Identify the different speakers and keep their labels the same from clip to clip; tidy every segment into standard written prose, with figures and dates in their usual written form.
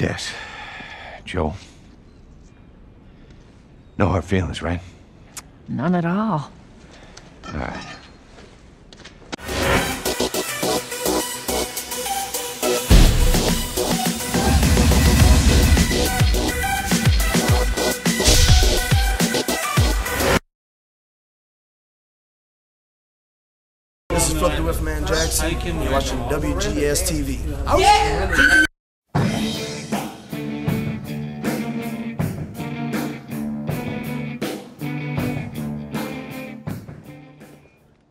Speaker 1: Tess, Joe. No hard feelings, right?
Speaker 2: None at all.
Speaker 1: All right.
Speaker 3: This is Fluffy with Man Jackson. You're watching WGS-TV. Yeah!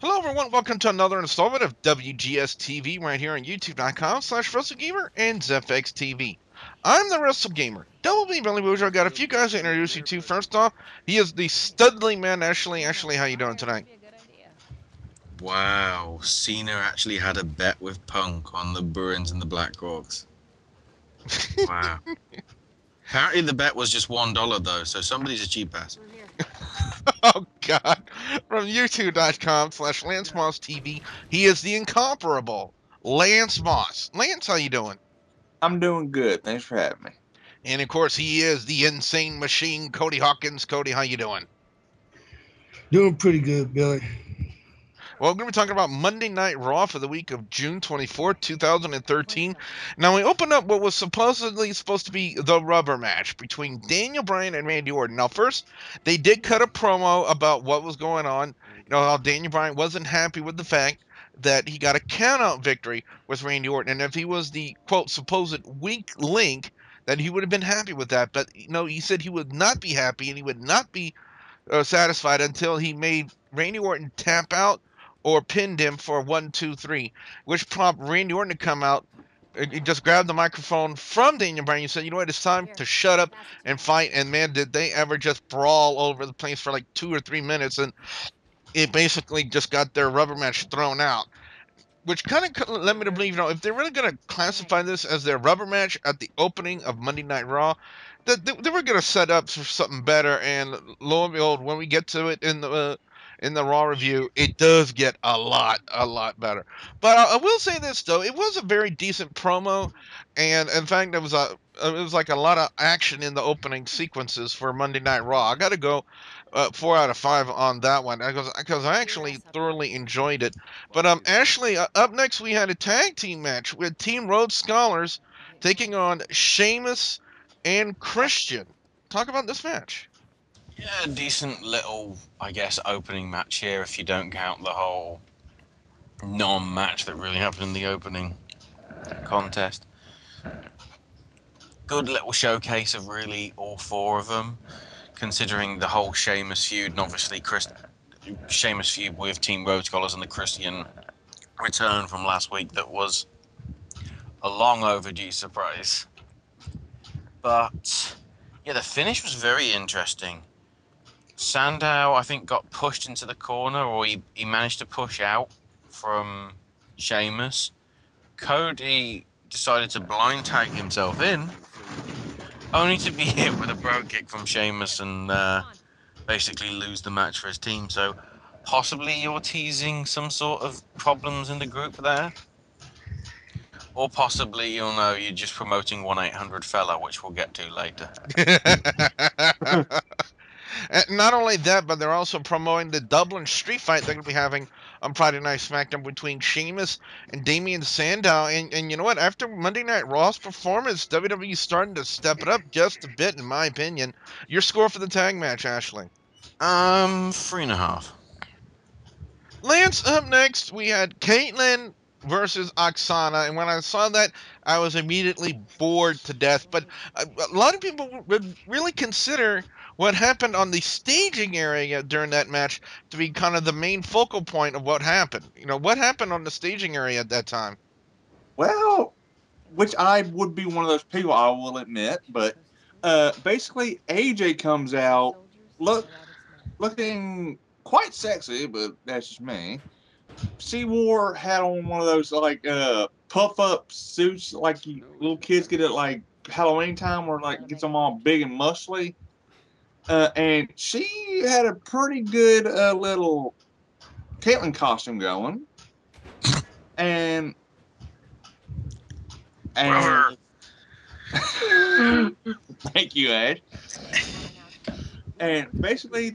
Speaker 4: Hello everyone, welcome to another installment of WGS-TV right here on YouTube.com/WrestleGamer and ZFX-TV. I'm the WrestleGamer. Double B Billy Bouger. I got a few guys to introduce you to. First off, he is the studly man, Ashley. Ashley, how you doing tonight?
Speaker 5: Wow, Cena actually had a bet with Punk on the Bruins and the Blackhawks. Wow. Apparently the bet was just $1 though, so somebody's a cheap ass.
Speaker 4: Oh God! From YouTube.com/Lance Moss TV, he is the incomparable Lance Moss. Lance, how you doing?
Speaker 6: I'm doing good. Thanks for having me.
Speaker 4: And of course, he is the insane machine, Cody Hawkinz. Cody, how you doing?
Speaker 7: Doing pretty good, Billy.
Speaker 4: Well, we're going to be talking about Monday Night Raw for the week of June 24th, 2013. Now, we opened up what was supposedly supposed to be the rubber match between Daniel Bryan and Randy Orton. Now, first, they did cut a promo about what was going on. You know, how Daniel Bryan wasn't happy with the fact that he got a count-out victory with Randy Orton. And if he was the, quote, supposed weak link, that he would have been happy with that. But, you know, he said he would not be happy and he would not be satisfied until he made Randy Orton tap out or pinned him for 1, 2, 3, which prompted Randy Orton to come out. He just grabbed the microphone from Daniel Bryan. He said, you know what, it's time to shut up and fight. And man, did they ever just brawl over the place for like 2 or 3 minutes. And it basically just got their rubber match thrown out, which kind of led me to believe, you know, if they're really going to classify this as their rubber match at the opening of Monday Night Raw, that they were going to set up for something better. And lo and behold, when we get to it in the Raw review, it does get a lot better. But I will say this though, it was a very decent promo, and in fact, it was like a lot of action in the opening sequences for Monday Night Raw. I got to go 4 out of 5 on that one because I actually thoroughly enjoyed it. But Ashley, up next we had a tag team match with Team Rhodes Scholars taking on Sheamus and Christian. Talk about this match.
Speaker 5: Yeah, decent little, I guess, opening match here if you don't count the whole non-match that really happened in the opening contest. Good little showcase of really all 4 of them, considering the whole Sheamus feud and obviously Sheamus feud with Team Rhodes Scholars and the Christian return from last week that was a long overdue surprise. But yeah, the finish was very interesting. Sandow, I think, got pushed into the corner, or he managed to push out from Sheamus. Cody decided to blind tag himself in, only to be hit with a bro kick from Sheamus and basically lose the match for his team. So possibly you're teasing some sort of problems in the group there. Or possibly, you'll know, you're just promoting 1-800-FELLA, which we'll get to later.
Speaker 4: Not only that, but they're also promoting the Dublin Street Fight they're going to be having on Friday Night SmackDown between Sheamus and Damian Sandow. And you know what? After Monday Night Raw's performance, WWE's starting to step it up just a bit, in my opinion. Your score for the tag match, Ashley?
Speaker 5: 3.5.
Speaker 4: Lance, up next, we had Kaitlyn versus Aksana, and when I saw that, I was immediately bored to death. But a lot of people would really consider what happened on the staging area during that match to be kind of the main focal point of what happened. You know, what happened on the staging area at that time?
Speaker 6: Well, which I would be one of those people, I will admit, but basically AJ comes out looking quite sexy, but that's just me. She had on one of those like puff-up suits like little kids get at like Halloween time, where like gets them all big and muscly. And she had a pretty good little Kaitlyn costume going, and Thank you, Ash. And basically,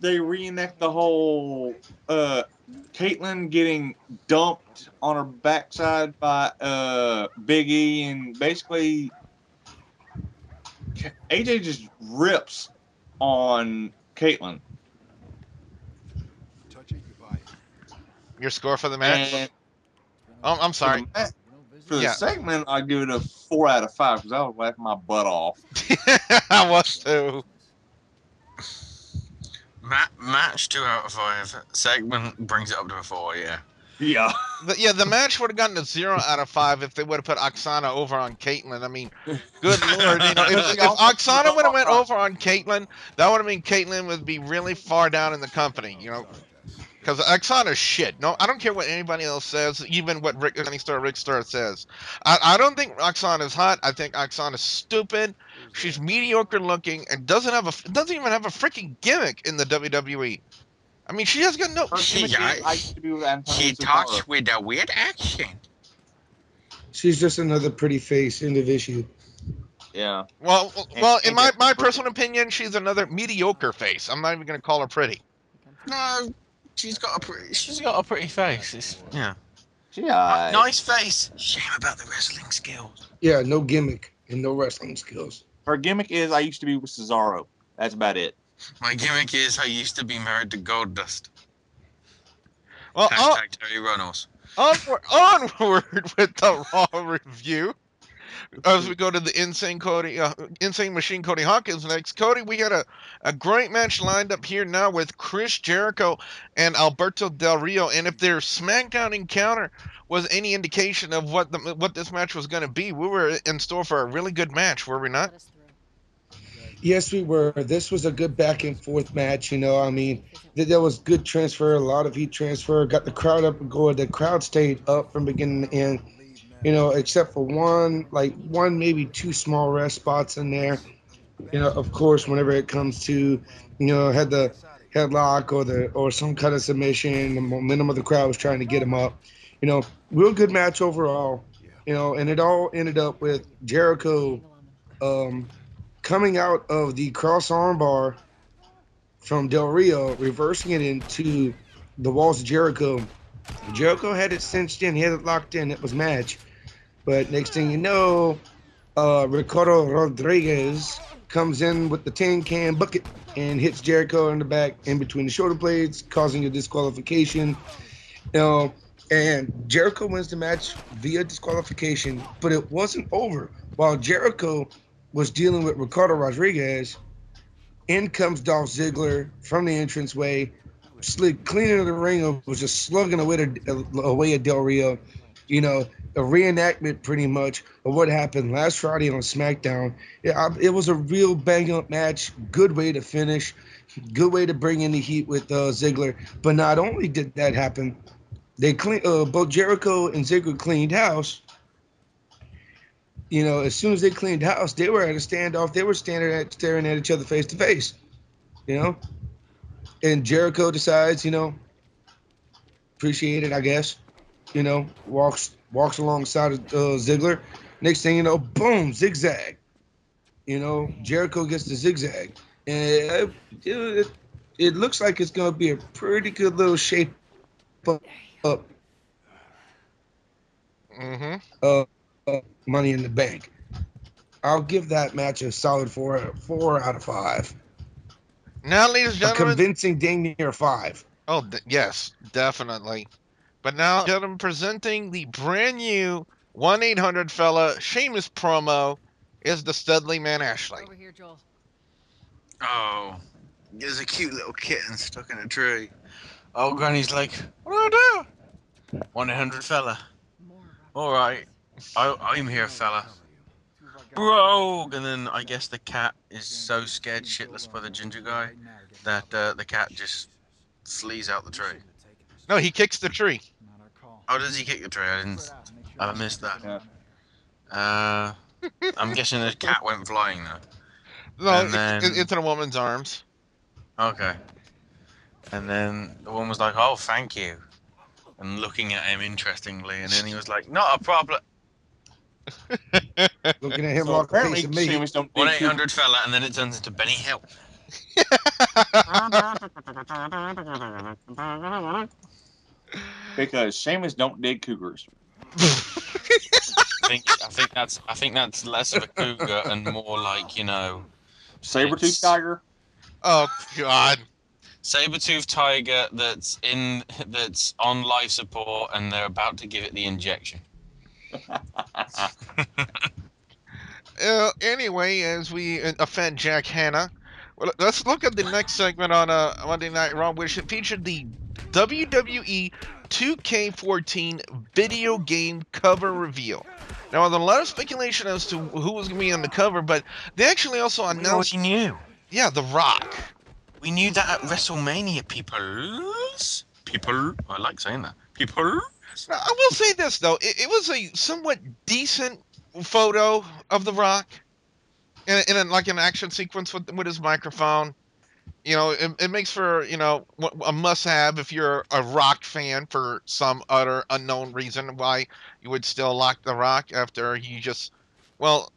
Speaker 6: they reenact the whole Kaitlyn getting dumped on her backside by Big E, and basically AJ just rips on Kaitlyn.
Speaker 4: Your score for the match?
Speaker 6: And
Speaker 4: Oh, I'm sorry.
Speaker 6: For the segment, I give it a 4 out of 5 because I was laughing my butt off.
Speaker 4: I was too.
Speaker 5: Match 2 out of 5. Segment brings it up to a 4. Yeah.
Speaker 6: Yeah.
Speaker 4: The match would have gotten a 0 out of 5 if they would have put Aksana over on Kaitlyn. I mean, good lord, you know, if Aksana would have went over on Kaitlyn, that would have mean Kaitlyn would be really far down in the company, you know, because Aksana's shit. No, I don't care what anybody else says, even what Rick Star says. I don't think Aksana's hot. I think Aksana's stupid. She's mediocre looking and doesn't even have a freaking gimmick in the WWE. I mean, she has got no.
Speaker 5: She talks with a weird accent.
Speaker 7: She's just another pretty face individual.
Speaker 6: Yeah.
Speaker 4: Well, in my personal opinion, she's another mediocre face. I'm not even going to call her pretty.
Speaker 5: No, she's got a pretty face. Yeah.
Speaker 6: Yeah.
Speaker 5: Nice face. Shame about the wrestling skills.
Speaker 7: Yeah, no gimmick and no wrestling skills.
Speaker 6: Her gimmick is I used to be with Cesaro. That's about it.
Speaker 5: My gimmick is I used to be married to Goldust.
Speaker 4: Well,
Speaker 5: Terry Runnels.
Speaker 4: Onward with the Raw review. As we go to the Insane Machine Cody Hawkinz next. Cody, we had a great match lined up here now with Chris Jericho and Alberto Del Rio. And if their SmackDown encounter was any indication of what this match was going to be, we were in store for a really good match, were we not?
Speaker 7: Yes, we were. This was a good back and forth match. You know, I mean, there was good transfer, a lot of heat transfer. Got the crowd up and going. The crowd stayed up from beginning to end. You know, except for one, maybe 2 small rest spots in there. You know, of course, whenever it comes to, you know, had the headlock or some kind of submission, the momentum of the crowd was trying to get him up. You know, real good match overall. You know, and it all ended up with Jericho coming out of the cross armbar from Del Rio, reversing it into the walls of Jericho. Jericho had it cinched in, he had it locked in, it was match. But next thing you know, Ricardo Rodriguez comes in with the tin can bucket and hits Jericho in the back in between the shoulder blades, causing a disqualification. You know, and Jericho wins the match via disqualification, but it wasn't over. While Jericho was dealing with Ricardo Rodriguez, in comes Dolph Ziggler from the entranceway, slid clean into the ring, was just slugging away at Del Rio. You know, a reenactment pretty much of what happened last Friday on SmackDown. It was a real bang-up match, good way to finish, good way to bring in the heat with Ziggler. But not only did that happen, they both Jericho and Ziggler cleaned house. You know, as soon as they cleaned house, they were at a standoff. They were staring at each other face to face, you know. And Jericho decides, you know, appreciate it, I guess. You know, walks alongside of Ziggler. Next thing you know, boom, zigzag. You know, Jericho gets the zigzag. And it looks like it's going to be a pretty good little shape up. Money in the Bank. I'll give that match a solid 4 out of 5.
Speaker 4: Now, ladies and gentlemen,
Speaker 7: a convincing dang near 5.
Speaker 4: Oh, yes, definitely. But now, gentlemen, presenting the brand new 1-800 fella Sheamus promo is the Studley Man Ashley.
Speaker 2: Over here, Joel.
Speaker 5: Oh, there's a cute little kitten stuck in a tree. Oh, Granny's like, what do I do? 1-800 fella. All right. I'm here, fella. Bro! And then I guess the cat is so scared shitless by the ginger guy that the cat just flees out the tree.
Speaker 4: No, he kicks the tree.
Speaker 5: Oh, does he kick the tree? I missed that. I'm guessing the cat went flying though.
Speaker 4: No, it's in a woman's arms.
Speaker 5: Okay. And then the woman was like, oh, thank you. And looking at him interestingly, and then he was like, not a problem.
Speaker 7: Looking at him
Speaker 6: So
Speaker 7: like a
Speaker 6: apparently
Speaker 7: piece of meat.
Speaker 6: Sheamus don't dig
Speaker 5: 1-800 fella, and then it turns into Benny Hill.
Speaker 6: because Sheamus don't dig cougars.
Speaker 5: I think that's less of a cougar and more like, you know,
Speaker 6: Saber-tooth
Speaker 5: It's-
Speaker 6: tiger.
Speaker 4: Oh God.
Speaker 5: saber-toothed tiger that's on life support, and they're about to give it the injection.
Speaker 4: Anyway, as we offend Jack Hanna, well, let's look at the next segment on Monday Night Raw, which featured the WWE 2K14 video game cover reveal. Now, there's a lot of speculation as to who was going to be on the cover, but they actually also
Speaker 5: We
Speaker 4: announced,
Speaker 5: already knew.
Speaker 4: yeah, The Rock.
Speaker 5: We knew that at WrestleMania, people. I like saying that. People.
Speaker 4: Now, I will say this though, it was a somewhat decent photo of The Rock in like an action sequence with his microphone. You know, it makes for, you know, a must-have if you're a Rock fan for some utter unknown reason why you would still like The Rock after he just, well,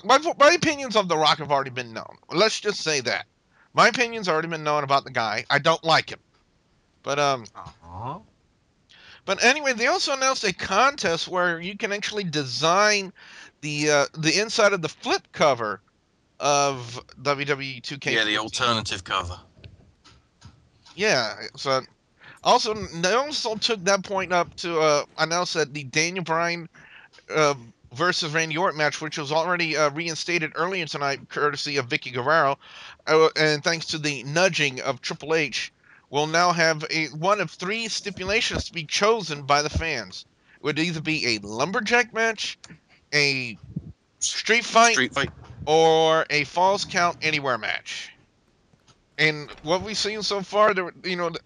Speaker 4: my opinions of The Rock have already been known. Let's just say that. My opinion's already been known about the guy. I don't like him. But anyway, they also announced a contest where you can actually design the inside of the flip cover of WWE 2K.
Speaker 5: Yeah, the alternative cover.
Speaker 4: Yeah, so also they also took that point up to announce that the Daniel Bryan versus Randy Orton match, which was already reinstated earlier tonight, courtesy of Vicky Guerrero, and thanks to the nudging of Triple H, will now have one of three stipulations to be chosen by the fans. It would either be a lumberjack match, a street fight, or a falls count anywhere match. And what we've seen so far,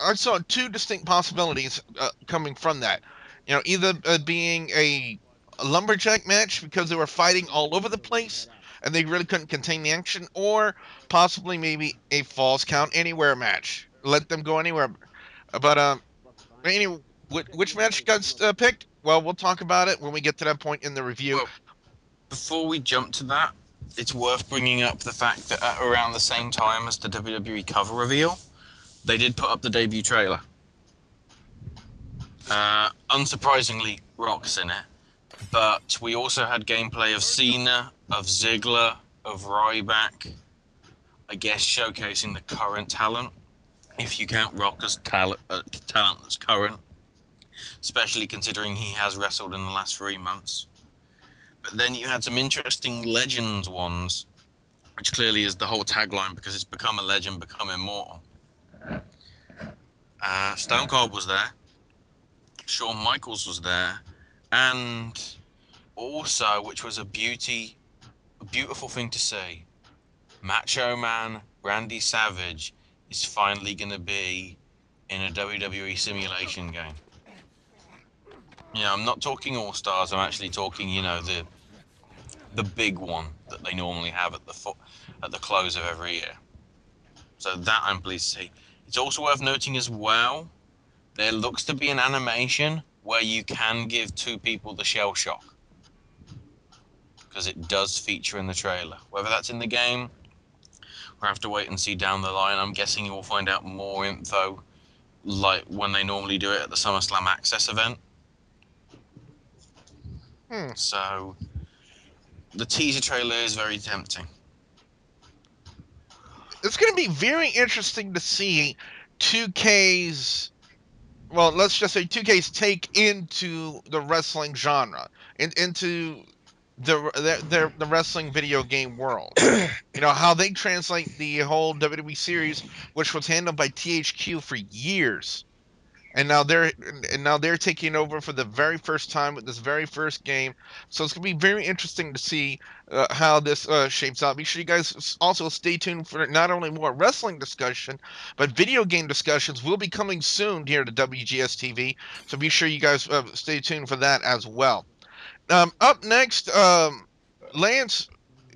Speaker 4: I saw two distinct possibilities coming from that. You know, either being a lumberjack match because they were fighting all over the place and they really couldn't contain the action, or possibly maybe a falls count anywhere match. Let them go anywhere. But anyway, which match got picked? Well, we'll talk about it when we get to that point in the review.
Speaker 5: Well, before we jump to that, it's worth bringing up the fact that at around the same time as the WWE cover reveal, they did put up the debut trailer. Unsurprisingly, Rock's in it, but we also had gameplay of Cena, of Ziggler, of Ryback, I guess showcasing the current talent, if you count Rock as talent that's current, especially considering he has wrestled in the last 3 months. But then you had some interesting Legends ones, which clearly is the whole tagline because it's become a legend, become immortal. Stone Cold was there. Shawn Michaels was there. And also, which was a beautiful thing to see, Macho Man Randy Savage is finally going to be in a WWE simulation game. You know, I'm not talking All-Stars, I'm actually talking, you know, the big one that they normally have at the close of every year. So that I'm pleased to see. It's also worth noting as well, there looks to be an animation where you can give two people the shell shock, because it does feature in the trailer. Whether that's in the game, we'll have to wait and see down the line. I'm guessing you'll find out more info like when they normally do it at the SummerSlam Access event. So the teaser trailer is very tempting.
Speaker 4: It's going to be very interesting to see 2K's, well, let's just say 2K's take into the wrestling genre, into the wrestling video game world. You know, how they translate the whole WWE series, which was handled by THQ for years. And now they're taking over for the very first time with this very first game. So it's going to be very interesting to see how this shapes out. Be sure you guys also stay tuned for not only more wrestling discussion, but video game discussions will be coming soon here to WGS-TV. So be sure you guys stay tuned for that as well. Up next, Lance,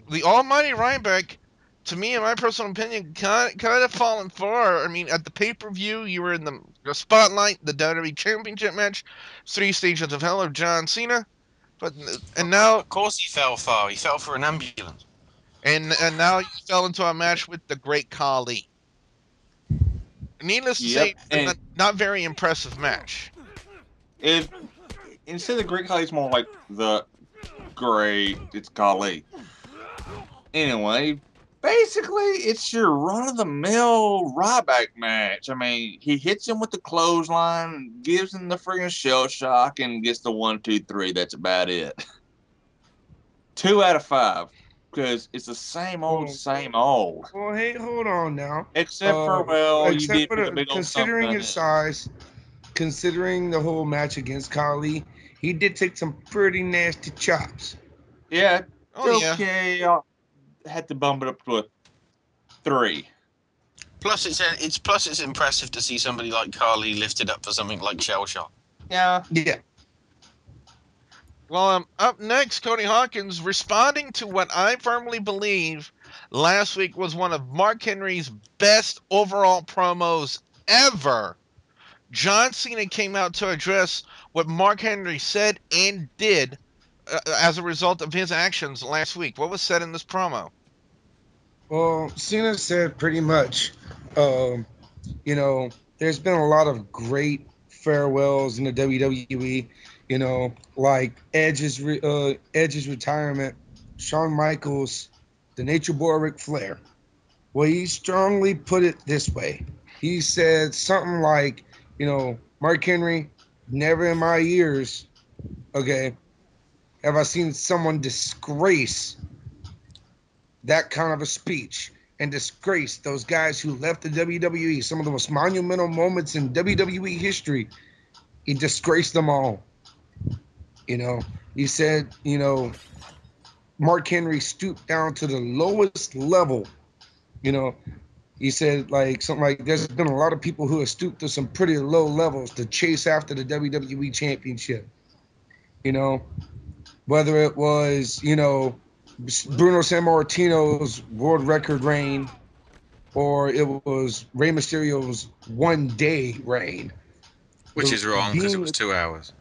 Speaker 4: the almighty Ryback, to me, in my personal opinion, kind of fallen far. I mean, at the pay-per-view, you were in the spotlight, the WWE Championship match, 3 Stages of Hell of John Cena. But and now,
Speaker 5: Of course, he fell far. He fell for an ambulance.
Speaker 4: and now you fell into a match with the great Khali. Needless to say,
Speaker 6: Yep. And
Speaker 4: not very impressive match.
Speaker 6: if instead of Great Khali, it's more like the Great. It's Khali. Anyway, basically, it's your run-of-the-mill Ryback match. I mean, he hits him with the clothesline, gives him the friggin' shell shock, and gets the 1, 2, 3. That's about it. 2 out of 5, because it's the same old, same old.
Speaker 7: Well, hey, hold on now.
Speaker 6: Except for, you did put a big old
Speaker 7: considering his size, considering the whole match against Khali, he did take some pretty nasty chops.
Speaker 6: Yeah.
Speaker 4: Oh,
Speaker 6: okay. Had to bump it up to a 3.
Speaker 5: Plus, it's impressive to see somebody like Khali lifted up for something like shell shock.
Speaker 6: Yeah.
Speaker 7: Yeah.
Speaker 4: Well, up next, Cody Hawkinz responding to what I firmly believe last week was one of Mark Henry's best overall promos ever. John Cena came out to address what Mark Henry said and did as a result of his actions last week. What was said in this promo?
Speaker 7: Well, Cena said pretty much, you know, there's been a lot of great farewells in the WWE, you know, like Edge's retirement, Shawn Michaels, the Nature Boy Ric Flair. Well, he strongly put it this way. He said something like, you know, Mark Henry, never in my years, okay, have I seen someone disgrace that kind of a speech and disgrace those guys who left the WWE, some of the most monumental moments in WWE history. He disgraced them all. You know, he said, you know, Mark Henry stooped down to the lowest level. You know, he said like something like there's been a lot of people who have stooped to some pretty low levels to chase after the WWE championship. You know, whether it was, you know, Bruno Sammartino's world record reign, or it was Rey Mysterio's one-day reign.
Speaker 5: Which is wrong, because it was 2 hours.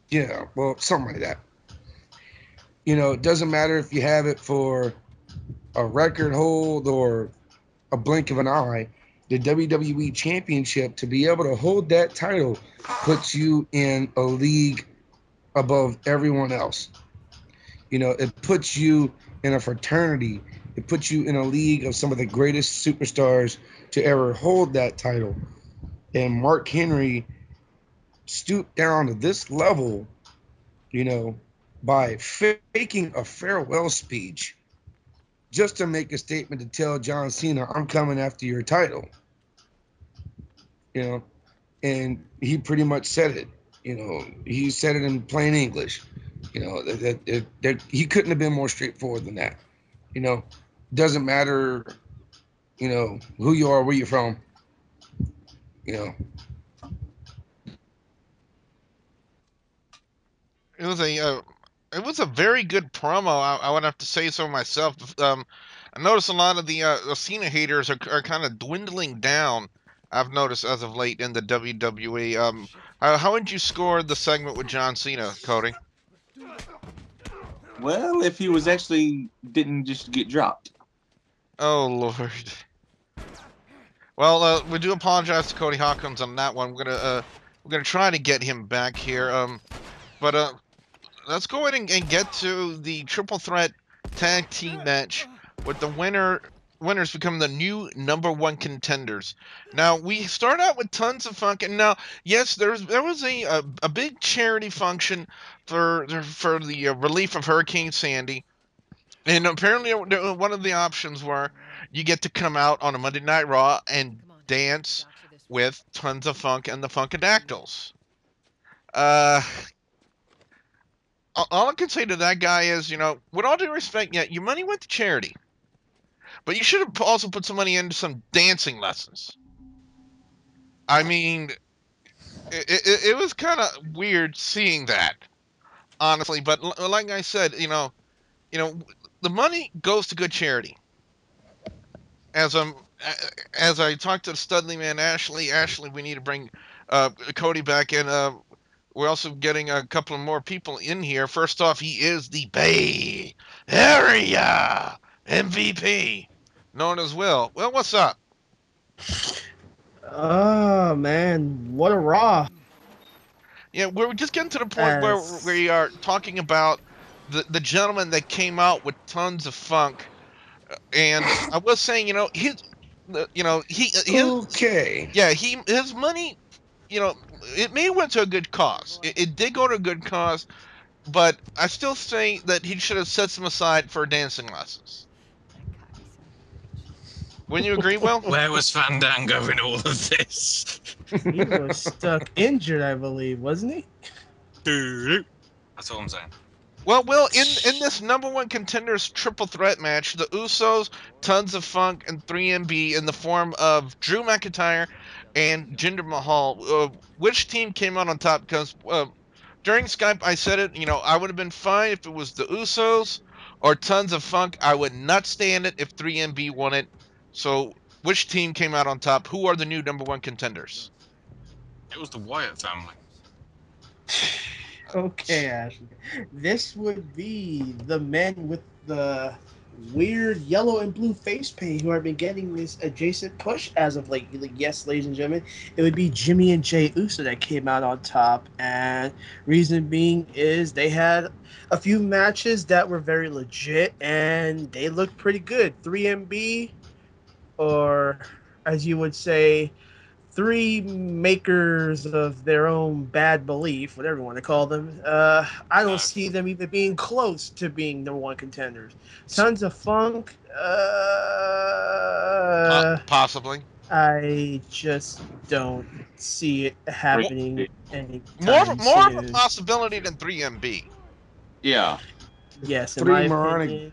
Speaker 7: Yeah, well, something like that. You know, it doesn't matter if you have it for a record hold or a blink of an eye. The WWE Championship, to be able to hold that title, puts you in a league above everyone else. You know, it puts you in a fraternity. It puts you in a league of some of the greatest superstars to ever hold that title. And Mark Henry stooped down to this level, you know, by faking a farewell speech just to make a statement to tell John Cena, I'm coming after your title. You know, and he pretty much said it. You know, he said it in plain English. You know, that he couldn't have been more straightforward than that. You know, doesn't matter, you know, who you are, where you're from. You know,
Speaker 4: It was a very good promo. I would have to say so myself. I noticed a lot of the Cena haters are kind of dwindling down. I've noticed as of late in the WWE. How would you score the segment with John Cena, Cody?
Speaker 6: Well, if he was actually didn't just get dropped.
Speaker 4: Oh Lord. Well, we do apologize to Cody Hawkinz on that one. We're gonna try to get him back here. But let's go ahead and get to the triple threat tag team match with the winners become the new #1 contenders. Now we start out with tons of funk, and now yes, there was a big charity function for the relief of Hurricane Sandy, and apparently one of the options were you get to come out on a Monday Night Raw and dance with tons of funk and the Funkadactyls. All I can say to that guy is, you know, with all due respect, yeah, your money went to charity. But you should have also put some money into some dancing lessons. I mean, it was kind of weird seeing that, honestly. But like I said, you know, the money goes to good charity. As as I talked to the Studley man, Ashley, we need to bring Cody back in. We're also getting a couple of more people in here. First off, he is the Bay Area MVP, known as Will. Will, what's up?
Speaker 3: Oh man, what a Raw!
Speaker 4: Yeah, we're just getting to the point where we are talking about the gentleman that came out with tons of funk, and I was saying,
Speaker 7: Okay.
Speaker 4: his money, it may have went to a good cause. It did go to a good cause, but I still say that he should have set some aside for dancing lessons. Wouldn't you agree, Will?
Speaker 5: Where was Fandango in all of this?
Speaker 3: He was stuck injured, I believe, wasn't he?
Speaker 5: That's all I'm saying.
Speaker 4: Well, Will, in this number one contenders triple threat match, the Usos, Tons of Funk, and 3MB in the form of Drew McIntyre and Jinder Mahal, which team came out on top? Because during Skype, I said it, I would have been fine if it was the Usos or Tons of Funk. I would not stand it if 3MB won it. So, which team came out on top? Who are the new number one contenders?
Speaker 5: It was the Wyatt family.
Speaker 3: Okay, Ashley. This would be the men with the weird yellow and blue face paint who have been getting this adjacent push as of late. Yes, ladies and gentlemen, it would be Jimmy and Jay Uso that came out on top. And reason being is they had a few matches that were very legit and they looked pretty good. 3MB, or as you would say, three makers of their own bad belief, whatever you want to call them. I don't see them even being close to being number one contenders. Tons of Funk.
Speaker 4: Possibly.
Speaker 3: I just don't see it happening anytime
Speaker 4: More of a
Speaker 3: soon.
Speaker 4: possibility than 3MB.
Speaker 6: Yeah.
Speaker 3: Yes, in
Speaker 7: Three
Speaker 3: my
Speaker 7: moronic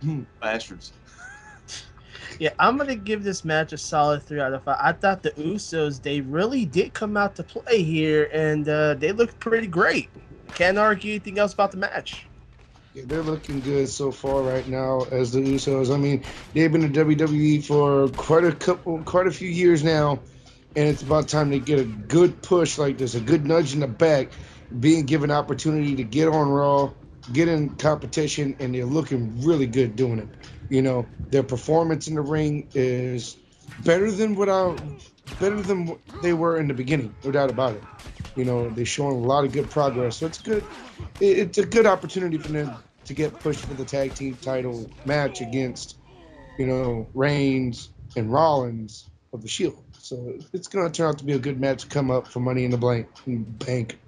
Speaker 3: opinion.
Speaker 6: Bastards.
Speaker 3: Yeah, I'm gonna give this match a solid 3 out of 5. I thought the Usos, they really did come out to play here, and they looked pretty great. Can't argue anything else about the match.
Speaker 7: Yeah, they're looking good so far right now as the Usos. I mean, they've been in WWE for quite a few years now, and it's about time they get a good push like this, a good nudge in the back, being given opportunity to get on Raw, get in competition, and they're looking really good doing it. Their performance in the ring is better than what they were in the beginning, no doubt about it. They're showing a lot of good progress, so it's good. It's a good opportunity for them to get pushed for the tag team title match against, Reigns and Rollins of the Shield. So it's going to turn out to be a good match to come up for Money in the Bank.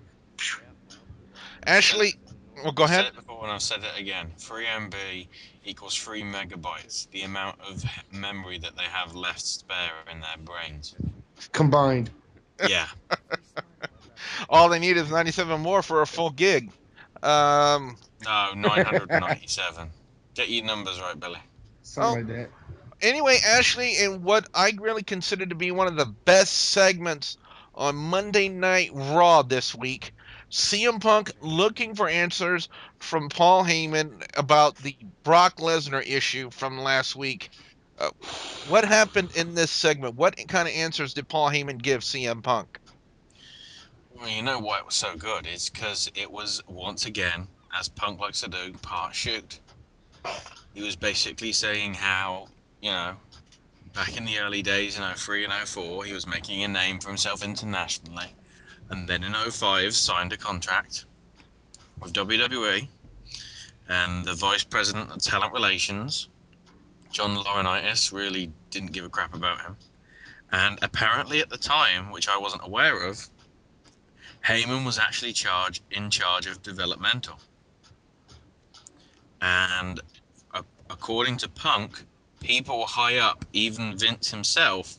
Speaker 4: Ashley, well, go ahead.
Speaker 5: I said it before and I've said it again. 3MB equals 3 megabytes, the amount of memory that they have left spare in their brains.
Speaker 7: Combined.
Speaker 5: Yeah.
Speaker 4: All they need is 97 more for a full gig.
Speaker 5: No, 997. Get your numbers right, Billy.
Speaker 7: Something like that.
Speaker 4: Anyway, Ashley, in what I really consider to be one of the best segments on Monday Night Raw this week, CM Punk looking for answers from Paul Heyman about the Brock Lesnar issue from last week. What happened in this segment? What kind of answers did Paul Heyman give CM Punk?
Speaker 5: Well, you know why it was so good? It's because it was, once again, as Punk likes to do, part shoot. He was basically saying how, back in the early days in 03 and 04, he was making a name for himself internationally. And then in 05, signed a contract with WWE. And the vice president of talent relations, John Laurinaitis, really didn't give a crap about him. And apparently at the time, which I wasn't aware of, Heyman was actually in charge of developmental. And according to Punk, people high up, even Vince himself,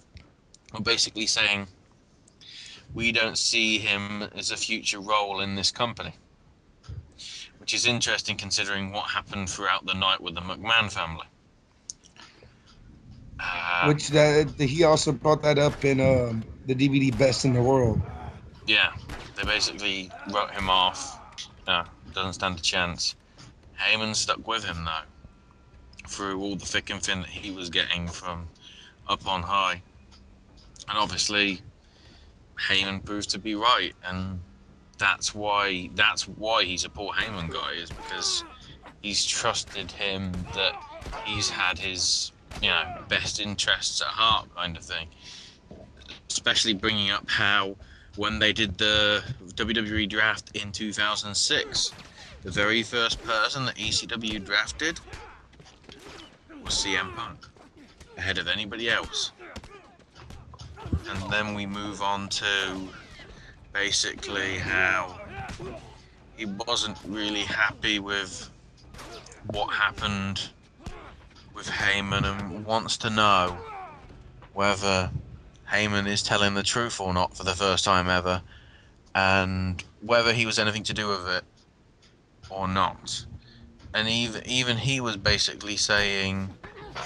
Speaker 5: were basically saying, we don't see him as a future role in this company. Which is interesting considering what happened throughout the night with the McMahon family.
Speaker 7: He also brought that up in the DVD Best in the World.
Speaker 5: Yeah, they basically wrote him off. Doesn't stand a chance. Heyman stuck with him though, through all the thick and thin that he was getting from up on high. And obviously, Heyman proved to be right, and that's why he's a Paul Heyman guy, is because he's trusted him, that he's had his, best interests at heart, kind of thing. Especially bringing up how when they did the WWE draft in 2006, the very first person that ECW drafted was CM Punk, ahead of anybody else. And then we move on to basically how he wasn't really happy with what happened with Heyman and wants to know whether Heyman is telling the truth or not for the first time ever, and whether he was anything to do with it or not. And even he was basically saying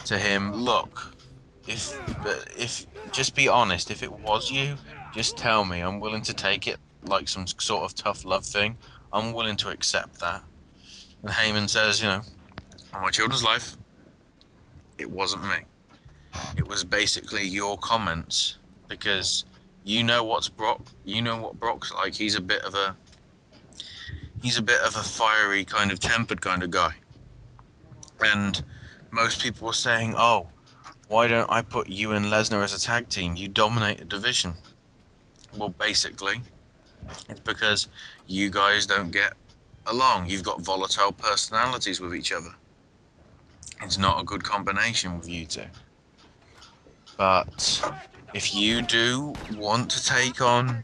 Speaker 5: to him, look, if just be honest, if it was you, just tell me. I'm willing to take it like some sort of tough love thing. I'm willing to accept that. And Heyman says, on my children's life, it wasn't me. It was basically your comments, because you know what Brock's like. He's a bit of a fiery, kind of tempered kind of guy. And most people were saying, oh, why don't I put you and Lesnar as a tag team? You dominate a division. Well, basically, it's because you guys don't get along. You've got volatile personalities with each other. It's not a good combination with you two. But if you do want to take on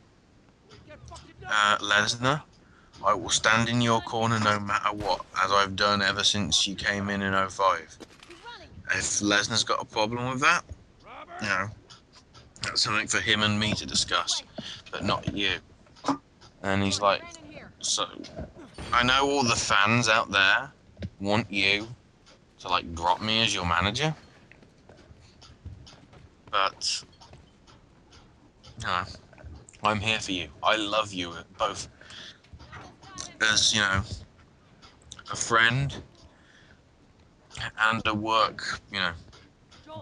Speaker 5: Lesnar, I will stand in your corner no matter what, as I've done ever since you came in 05. If Lesnar's got a problem with that, that's something for him and me to discuss, but not you. And he's like, so, I know all the fans out there want you to, drop me as your manager, but, I'm here for you. I love you both as, a friend and a work,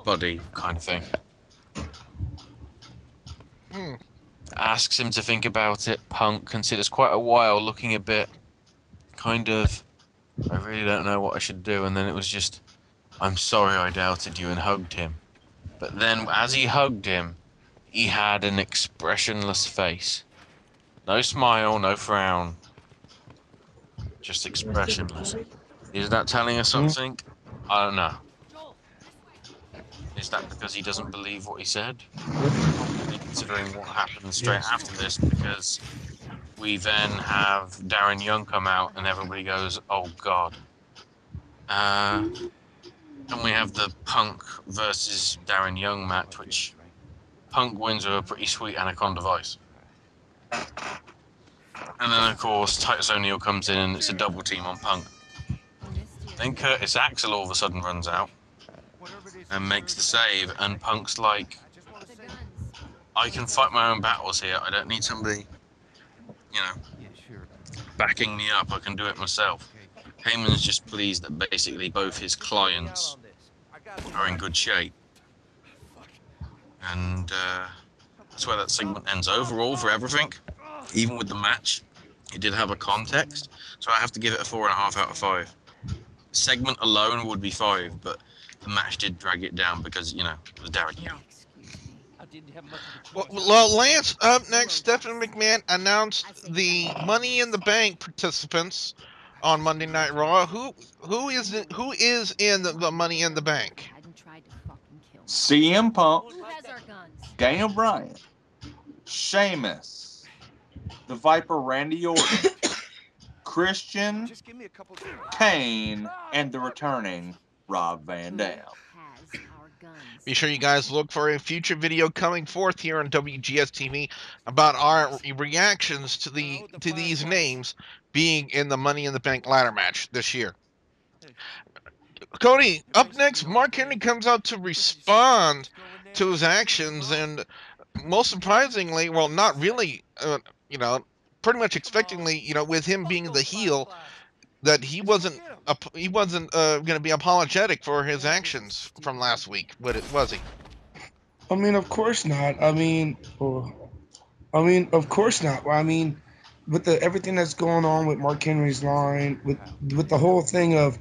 Speaker 5: buddy kind of thing. Asks him to think about it. Punk considers quite a while, looking a bit kind of, I really don't know what I should do. And then it was just, I'm sorry I doubted you, and hugged him. But then as he hugged him, he had an expressionless face. No smile, no frown. Just expressionless. Is that telling us something? I don't know. Is that because he doesn't believe what he said? Probably, considering what happened straight after this, because we then have Darren Young come out and everybody goes, oh God. And we have the Punk versus Darren Young match, which Punk wins with a pretty sweet Anaconda Vice. And then, of course, Titus O'Neil comes in and it's a double team on Punk. Then Curtis Axel all of a sudden runs out and makes the save, and Punk's like, I can fight my own battles here. I don't need somebody, backing me up. I can do it myself. Heyman's just pleased that basically both his clients are in good shape. And that's where that segment ends. Overall, for everything, even with the match, it did have a context, so I have to give it a 4.5 out of 5. Segment alone would be 5, but the match did drag it down because, it was Darren Young.
Speaker 4: Well, Lance, up next, Stephanie McMahon announced the Money in the Bank participants on Monday Night Raw. Who is in the Money in the Bank?
Speaker 6: CM Punk, Daniel Bryan, Sheamus, the Viper Randy Orton, Christian, Kane, and the returning Rob Van Dam.
Speaker 4: Be sure you guys look for a future video coming forth here on WGS-TV about our reactions to these names being in the Money in the Bank ladder match this year. Cody, up next, Mark Henry comes out to respond to his actions, and most surprisingly, well, not really, pretty much expectingly, with him being the heel, that he wasn't going to be apologetic for his actions from last week. Was he?
Speaker 7: I mean, of course not. Of course not. with the everything that's going on with Mark Henry's line, with the whole thing of,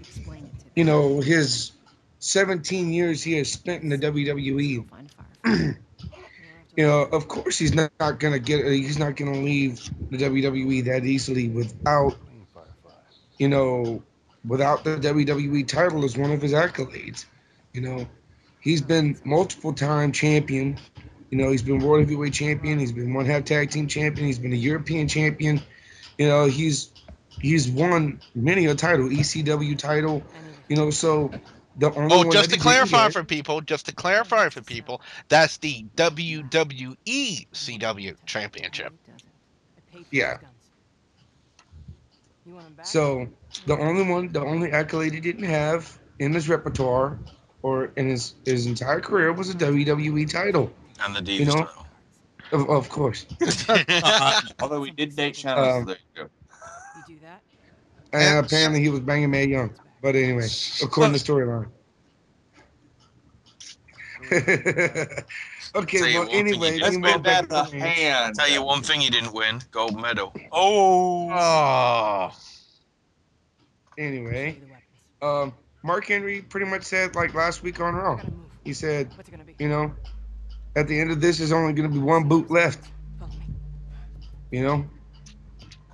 Speaker 7: you know, his 17 years he has spent in the WWE. You know, of course he's not gonna leave the WWE that easily without, you know, without the WWE title as one of his accolades. You know, he's been multiple time champion. You know, he's been world heavyweight champion. He's been one half tag team champion. He's been a European champion. You know, he's won many a title, ECW title. You know, so the only one
Speaker 4: just
Speaker 7: that
Speaker 4: to
Speaker 7: he didn't
Speaker 4: clarify
Speaker 7: get,
Speaker 4: for people, that's the WWE CW Championship.
Speaker 7: yeah. So the only accolade he didn't have in his repertoire or in his entire career was a WWE title.
Speaker 5: And the Divas
Speaker 7: You know,
Speaker 5: title.
Speaker 7: of course.
Speaker 6: Although we did date Sheamus, there you go.
Speaker 7: And apparently he was banging Mae Young. But anyway, according to storyline. Okay,
Speaker 5: Tell you
Speaker 7: well,
Speaker 5: one thing
Speaker 7: anyway,
Speaker 5: you
Speaker 6: Let's
Speaker 7: meanwhile,
Speaker 6: get that
Speaker 7: back
Speaker 6: the
Speaker 7: to the match.
Speaker 6: hand.
Speaker 5: Tell you one thing you didn't win: gold medal. Oh.
Speaker 4: Oh.
Speaker 7: Anyway, Mark Henry pretty much said, like last week on Raw, he said, you know, at the end of this, there's only going to be one boot left. You know,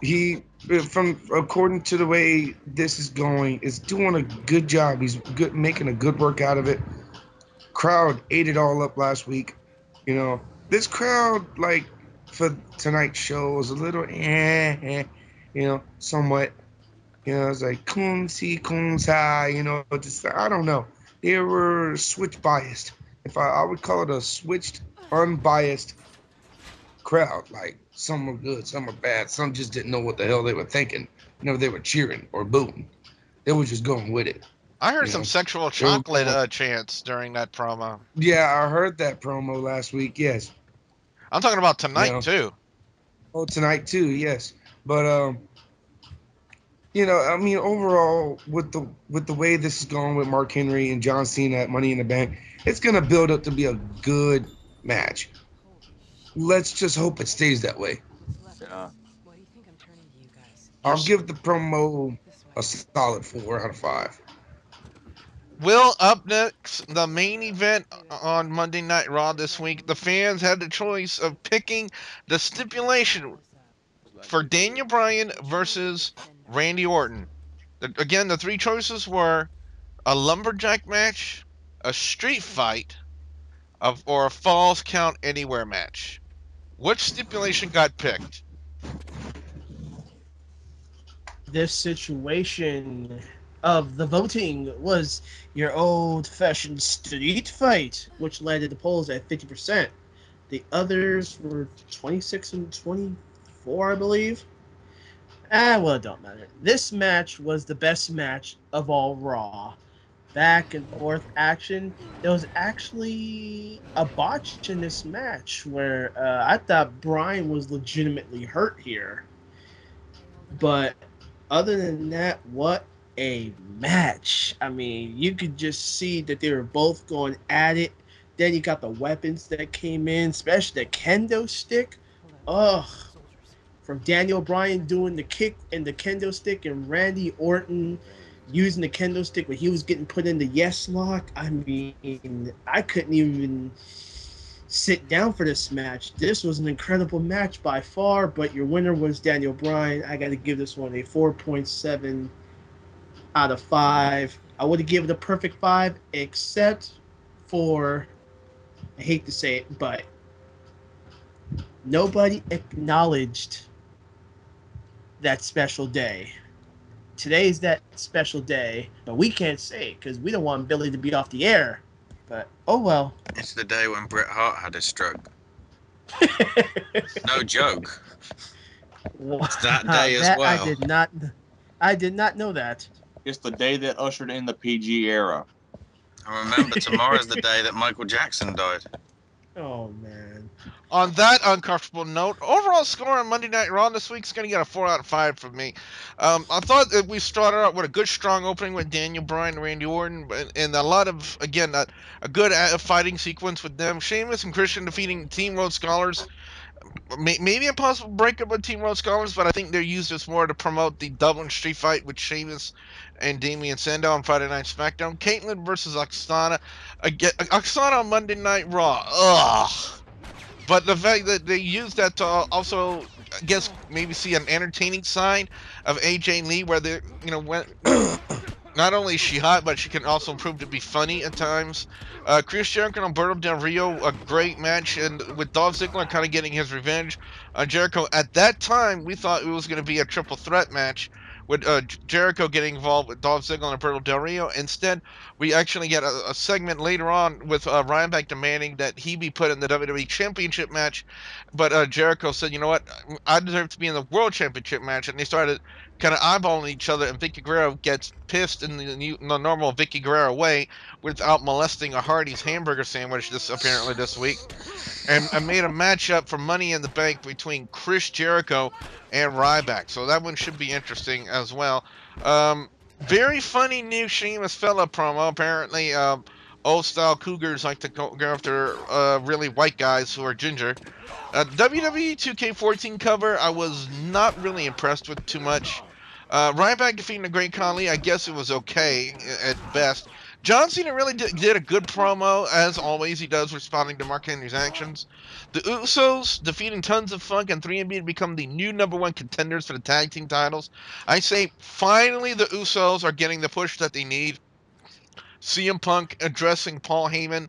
Speaker 7: he, according to the way this is going, is doing a good job. He's making a good work out of it. Crowd ate it all up last week. You know, this crowd, like, for tonight's show was a little, you know, somewhat. You know, it's like Kunsi, you know, just, I don't know. They were switch biased. If I would call it a switched, unbiased crowd. Like, some were good, some were bad. Some just didn't know what the hell they were thinking. You know, they were cheering or booing. They were just going with it.
Speaker 4: I heard
Speaker 7: You
Speaker 4: some
Speaker 7: know,
Speaker 4: sexual chocolate chants during that promo.
Speaker 7: Yeah, I heard that promo last week, yes.
Speaker 4: I'm talking about tonight,
Speaker 7: You know.
Speaker 4: too.
Speaker 7: Oh, tonight too, yes. But you know, I mean, overall, with the way this is going with Mark Henry and John Cena at Money in the Bank, it's gonna build up to be a good match. Let's just hope it stays that way.
Speaker 6: Yeah.
Speaker 7: I'll give the promo a solid 4 out of 5.
Speaker 4: Will, up next, the main event on Monday Night Raw this week. The fans had the choice of picking the stipulation for Daniel Bryan versus Randy Orton. Again, the three choices were a lumberjack match, a street fight, or a falls count anywhere match. Which stipulation got picked?
Speaker 3: This situation of the voting was your old-fashioned street fight, which led the polls at 50%. The others were 26 and 24, I believe. Well, it don't matter. This match was the best match of all Raw. Back and forth action. There was actually a botch in this match where I thought Bryan was legitimately hurt here. But other than that, what a match. I mean, you could just see that they were both going at it. Then you got the weapons that came in, especially the kendo stick. Ugh. From Daniel Bryan doing the kick and the kendo stick, and Randy Orton using the kendo stick when he was getting put in the yes lock. I mean, I couldn't even sit down for this match. This was an incredible match by far, but your winner was Daniel Bryan. I got to give this one a 4.7 out of 5. I would have given it a perfect 5, except for, I hate to say it, but nobody acknowledged that special day. Today's that special day, but we can't say it because we don't want Billy to be off the air. But oh well.
Speaker 5: It's the day when Bret Hart had a stroke. No joke. It's that day as well.
Speaker 3: I did not know that.
Speaker 6: It's the day that ushered in the PG era.
Speaker 5: I remember tomorrow's the day that Michael Jackson died.
Speaker 3: Oh man.
Speaker 4: On that uncomfortable note, overall score on Monday Night Raw this week is going to get a 4 out of 5 from me. I thought that we started out with a good, strong opening with Daniel Bryan and Randy Orton, and a lot of, again, a good fighting sequence with them. Sheamus and Christian defeating Team Rhodes Scholars. maybe a possible breakup with Team Rhodes Scholars, but I think they're used as more to promote the Dublin Street Fight with Sheamus and Damian Sandow on Friday Night SmackDown. Kaitlyn versus Aksana. Again, Aksana on Monday Night Raw. Ugh. But the fact that they used that to also, I guess, maybe see an entertaining side of AJ Lee, where they, not only is she hot, but she can also prove to be funny at times. Chris Jericho and Alberto Del Rio, a great match, and with Dolph Ziggler kind of getting his revenge on Jericho. At that time, we thought it was going to be a triple threat match with Jericho getting involved with Dolph Ziggler and Alberto Del Rio. Instead, we actually get a segment later on with Ryback demanding that he be put in the WWE Championship match. But Jericho said, you know what, I deserve to be in the World Championship match. And they started kind of eyeballing each other, and Vicky Guerrero gets pissed in the normal Vicky Guerrero way without molesting a Hardee's hamburger sandwich this week. And I made a matchup for Money in the Bank between Chris Jericho and Ryback. So that one should be interesting as well. Very funny new Sheamus fella promo. Apparently, old style cougars like to go after really white guys who are ginger. WWE 2K14 cover, I was not really impressed with too much. Ryback defeating the Great Khali, I guess it was okay at best. John Cena really did a good promo, as always he does, responding to Mark Henry's actions. The Usos defeating Tons of Funk and 3MB to become the new #1 contenders for the tag team titles. I say finally the Usos are getting the push that they need. CM Punk addressing Paul Heyman,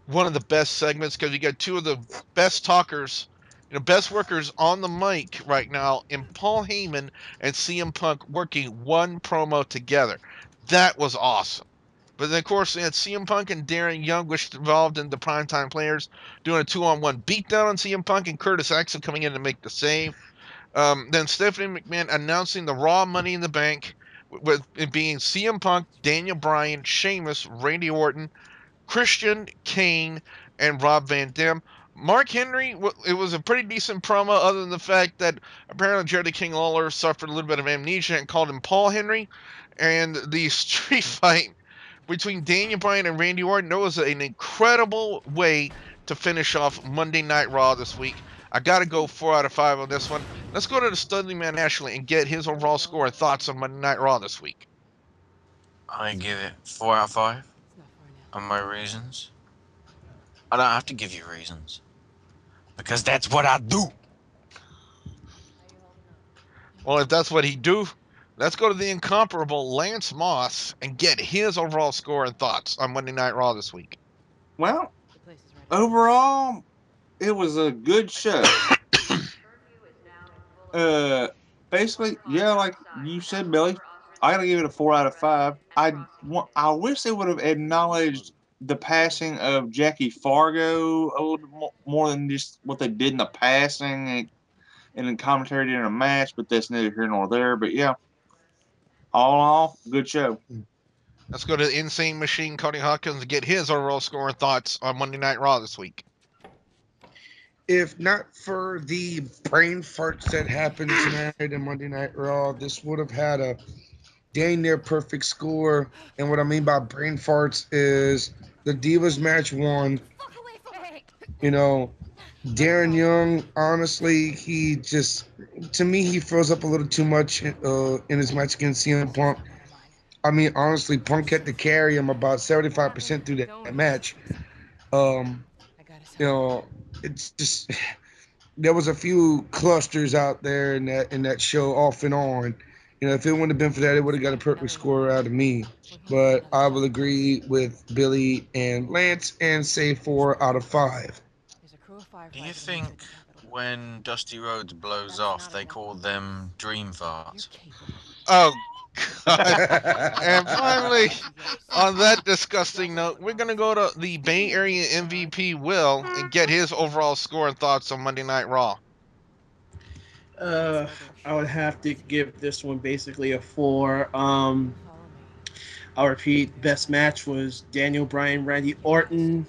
Speaker 4: one of the best segments, because you got two of the best talkers, best workers on the mic right now in Paul Heyman and CM Punk working one promo together. That was awesome. But then, of course, they had CM Punk and Darren Young, which involved in the Primetime Players, doing a 2-on-1 beatdown on CM Punk, and Curtis Axel coming in to make the save. Then Stephanie McMahon announcing the Raw Money in the Bank, with it being CM Punk, Daniel Bryan, Sheamus, Randy Orton, Christian, Kane, and Rob Van Dam. Mark Henry, it was a pretty decent promo, other than the fact that apparently Jerry King Lawler suffered a little bit of amnesia and called him Paul Henry. And the street fight between Daniel Bryan and Randy Orton, that was an incredible way to finish off Monday Night Raw this week. I got to go 4 out of 5 on this one. Let's go to the Studley Man Ashley and get his overall score and thoughts on Monday Night Raw this week.
Speaker 5: I give it 4 out of 5. And my reasons? I don't have to give you reasons. Because that's what I do.
Speaker 4: Well, if that's what he do, let's go to the incomparable Lance Moss and get his overall score and thoughts on Monday Night Raw this week.
Speaker 6: Well, overall, it was a good show. Basically, yeah, like you said, Billy, I gotta give it a 4 out of 5. I wish they would have acknowledged the passing of Jackie Fargo a little bit more than just what they did in the passing and in commentary during a match, but that's neither here nor there. But yeah, all in all, good show.
Speaker 4: Let's go to the Insane Machine, Cody Hawkinz, and get his overall score and thoughts on Monday Night Raw this week.
Speaker 7: If not for the brain farts that happened tonight in Monday Night Raw, this would have had a dang near perfect score. And what I mean by brain farts is the Divas match won. Darren Young, honestly, he just, to me, he froze up a little too much in his match against CM Punk. I mean, honestly, Punk had to carry him about 75% through that match. It's just, there was a few clusters out there in that show off and on. If it wouldn't have been for that, it would have got a perfect score out of me. But I will agree with Billy and Lance and say 4 out of 5.
Speaker 5: Do you think when Dusty Rhodes blows off, they call them dream farts?
Speaker 4: Oh, God. And finally, on that disgusting note, we're going to go to the Bay Area MVP, Will, and get his overall score and thoughts on Monday Night Raw.
Speaker 3: I would have to give this one basically a 4. I'll repeat, best match was Daniel Bryan, Randy Orton.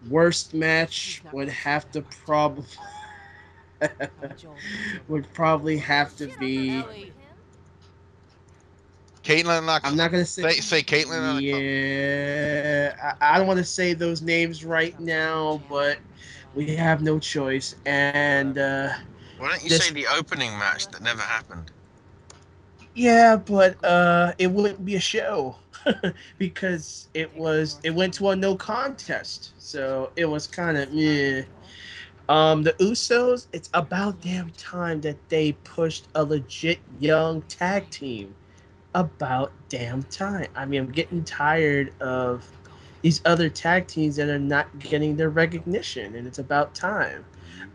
Speaker 3: Worst match would have to probably have to be
Speaker 4: Kaitlyn.
Speaker 3: I'm not gonna say
Speaker 4: Kaitlyn.
Speaker 3: Yeah, I don't want to say those names right now, but We have no choice, and
Speaker 5: Why don't you
Speaker 3: this
Speaker 5: say the opening match that never happened?
Speaker 3: yeah, but it wouldn't be a show because it went to a no contest, so it was kind of meh. The Usos, it's about damn time that they pushed a legit young tag team. About damn time. I mean, I'm getting tired of these other tag teams that are not getting their recognition, and it's about time.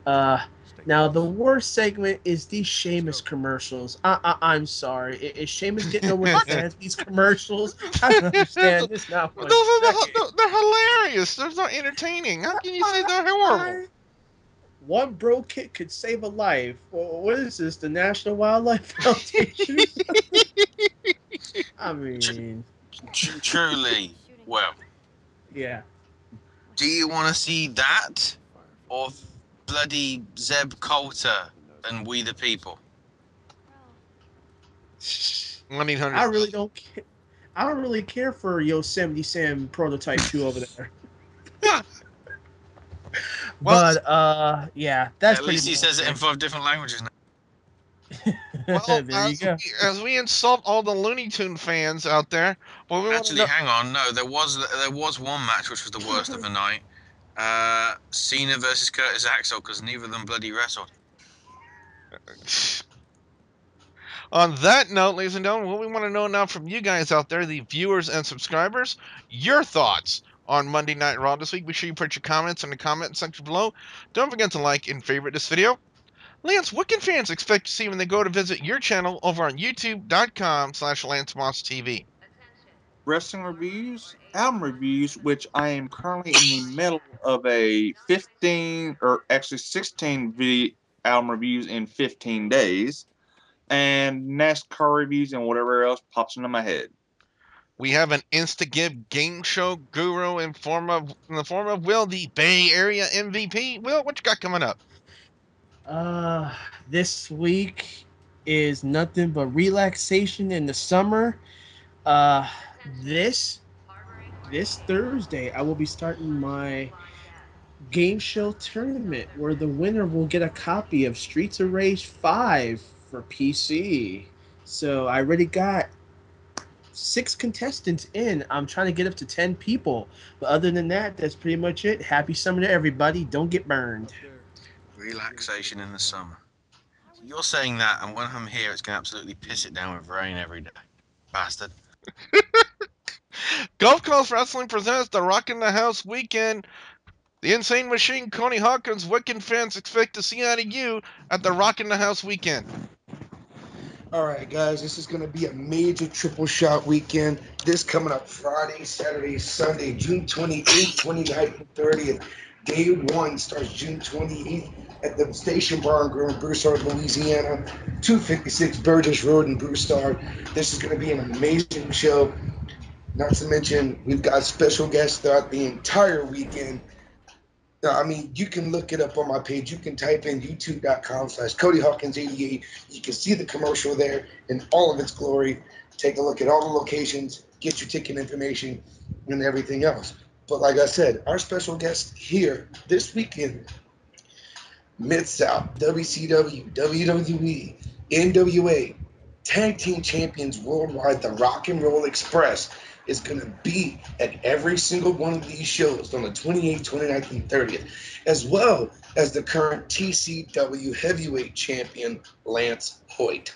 Speaker 3: Uh, Now the worst segment is these Sheamus commercials. I'm sorry, is Sheamus getting over with the fans? These commercials, I don't understand this not one second.
Speaker 4: They're hilarious. They're not entertaining. How can you say they're horrible?
Speaker 3: One bro kick could save a life. Well, what is this? The National Wildlife Foundation? I mean,
Speaker 5: Truly. Well,
Speaker 3: yeah.
Speaker 5: do you want to see that or bloody Zeb Coulter and We the People?
Speaker 4: 1-800.
Speaker 3: I really don't care. I don't really care for Yosemite Sam Prototype 2 over there.
Speaker 4: Well,
Speaker 3: But yeah, that's
Speaker 5: At
Speaker 3: pretty
Speaker 5: least he
Speaker 3: much
Speaker 5: says it in
Speaker 3: it.
Speaker 5: 5 different languages now.
Speaker 4: well,
Speaker 3: There you go.
Speaker 4: as we insult all the Looney Tune fans out there, well, we want to
Speaker 5: Actually,
Speaker 4: know.
Speaker 5: hang on. No, there was one match which was the worst of the night. Cena versus Curtis Axel, because neither of them bloody wrestled.
Speaker 4: On that note, ladies and gentlemen, what we want to know now from you guys out there, the viewers and subscribers, your thoughts on Monday Night Raw this week. Be sure you put your comments in the comment section below. Don't forget to like and favorite this video. Lance, what can fans expect to see when they go to visit your channel over on youtube.com/LanceMossTV?
Speaker 6: Wrestling reviews, album reviews, which I am currently in the middle of a 15 or actually 16 video album reviews in 15 days, and NASCAR reviews and whatever else pops into my head.
Speaker 4: We have an Instagib game show guru in the form of Will, the Bay Area MVP. Will, what you got coming up?
Speaker 3: Uh, this week is nothing but relaxation in the summer. Uh, this this Thursday, I will be starting my game show tournament where the winner will get a copy of Streets of Rage 5 for PC. So I already got 6 contestants in. I'm trying to get up to 10 people. But other than that, that's pretty much it. Happy summer to everybody. Don't get burned.
Speaker 5: Relaxation in the summer. You're saying that, and when I'm here, it's going to absolutely piss it down with rain every day. Bastard.
Speaker 4: Gulf Coast Wrestling presents the Rock in the House weekend. The Insane Machine, Cody Hawkinz, what can fans expect to see out of you at the Rock in the House weekend?
Speaker 7: All right, guys, this is going to be a major triple shot weekend. This coming up Friday, Saturday, Sunday, June 28th, 29th, and 30th. Day one starts June 28th at the Station Bar and Grill in Broussard, Louisiana, 256 Burgess Road in Broussard. This is going to be an amazing show. Not to mention, we've got special guests throughout the entire weekend. I mean, you can look it up on my page. You can type in youtube.com/Cody Hawkinz 88. You can see the commercial there in all of its glory. Take a look at all the locations, get your ticket information, and everything else. But like I said, our special guest here this weekend, Mid-South, WCW, WWE, NWA, Tag Team Champions Worldwide, the Rock and Roll Express, is going to be at every single one of these shows on the 28th, 29th, and 30th, as well as the current TCW Heavyweight Champion, Lance Hoyt.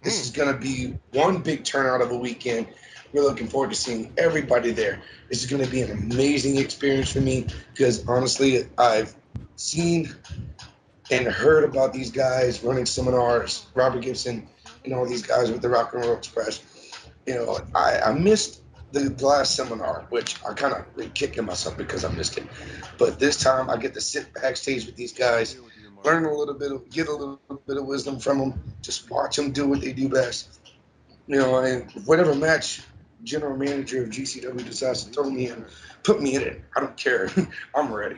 Speaker 7: This is going to be one big turnout of a weekend. We're looking forward to seeing everybody there. This is going to be an amazing experience for me because, honestly, I've seen and heard about these guys running seminars, Robert Gibson and all these guys with the Rock and Roll Express. You know, I missed the last seminar, which I kind of kicking myself because I missed it. But this time I get to sit backstage with these guys, learn a little bit, get a little bit of wisdom from them, just watch them do what they do best. You know, and whatever match general manager of GCW decides to throw me in, put me in it. I don't care. I'm ready.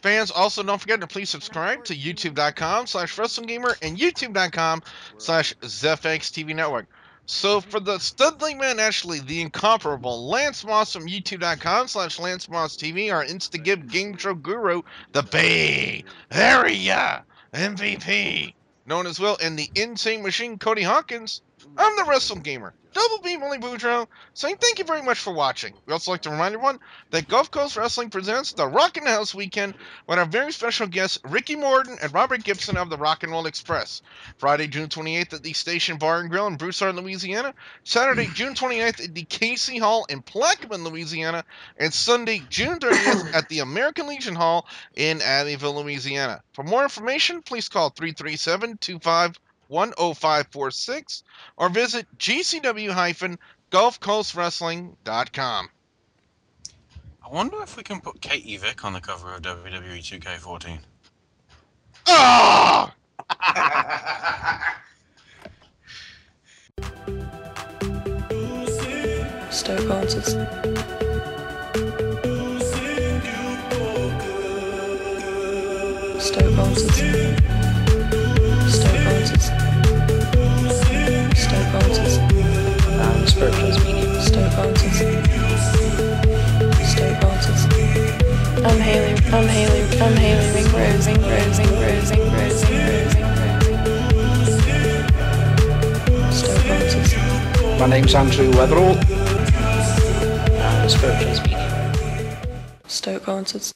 Speaker 4: Fans, also don't forget to please subscribe to youtube.com/WrestlingGamer and youtube.com/ZFXTV Network. So for the Studley Man, actually, the incomparable Lance Moss from YouTube.com/LanceMossTV, our Instagib game show guru, the Bay Area MVP, known as well, and the Insane Machine, Cody Hawkinz. I'm the Wrestle Gamer, Double B Molly Boudreaux, saying thank you very much for watching. We also like to remind everyone that Gulf Coast Wrestling presents the Rockin' House Weekend with our very special guests, Ricky Morton and Robert Gibson of the Rock and Roll Express. Friday, June 28th at the Station Bar and Grill in Broussard, Louisiana. Saturday, June 29th at the Casey Hall in Plaquemine, Louisiana. And Sunday, June 30th at the American Legion Hall in Abbeville, Louisiana. For more information, please call 337-251-0546 or visit gcw-gulfcoastwrestling.com.
Speaker 5: I wonder if we can put Katie Vick on the cover of WWE 2K14.
Speaker 4: Oh!
Speaker 8: Stoke Artist. Stoke Artist. Stoke Artist. Stoke Artist. Spiritual speaking. Stoke Artist. Stoke Artist. I'm Haley Ringrose. Stoke Artist.
Speaker 9: My name's Andrew Weatherall.
Speaker 8: Spiritual speaking. Stoke Artist.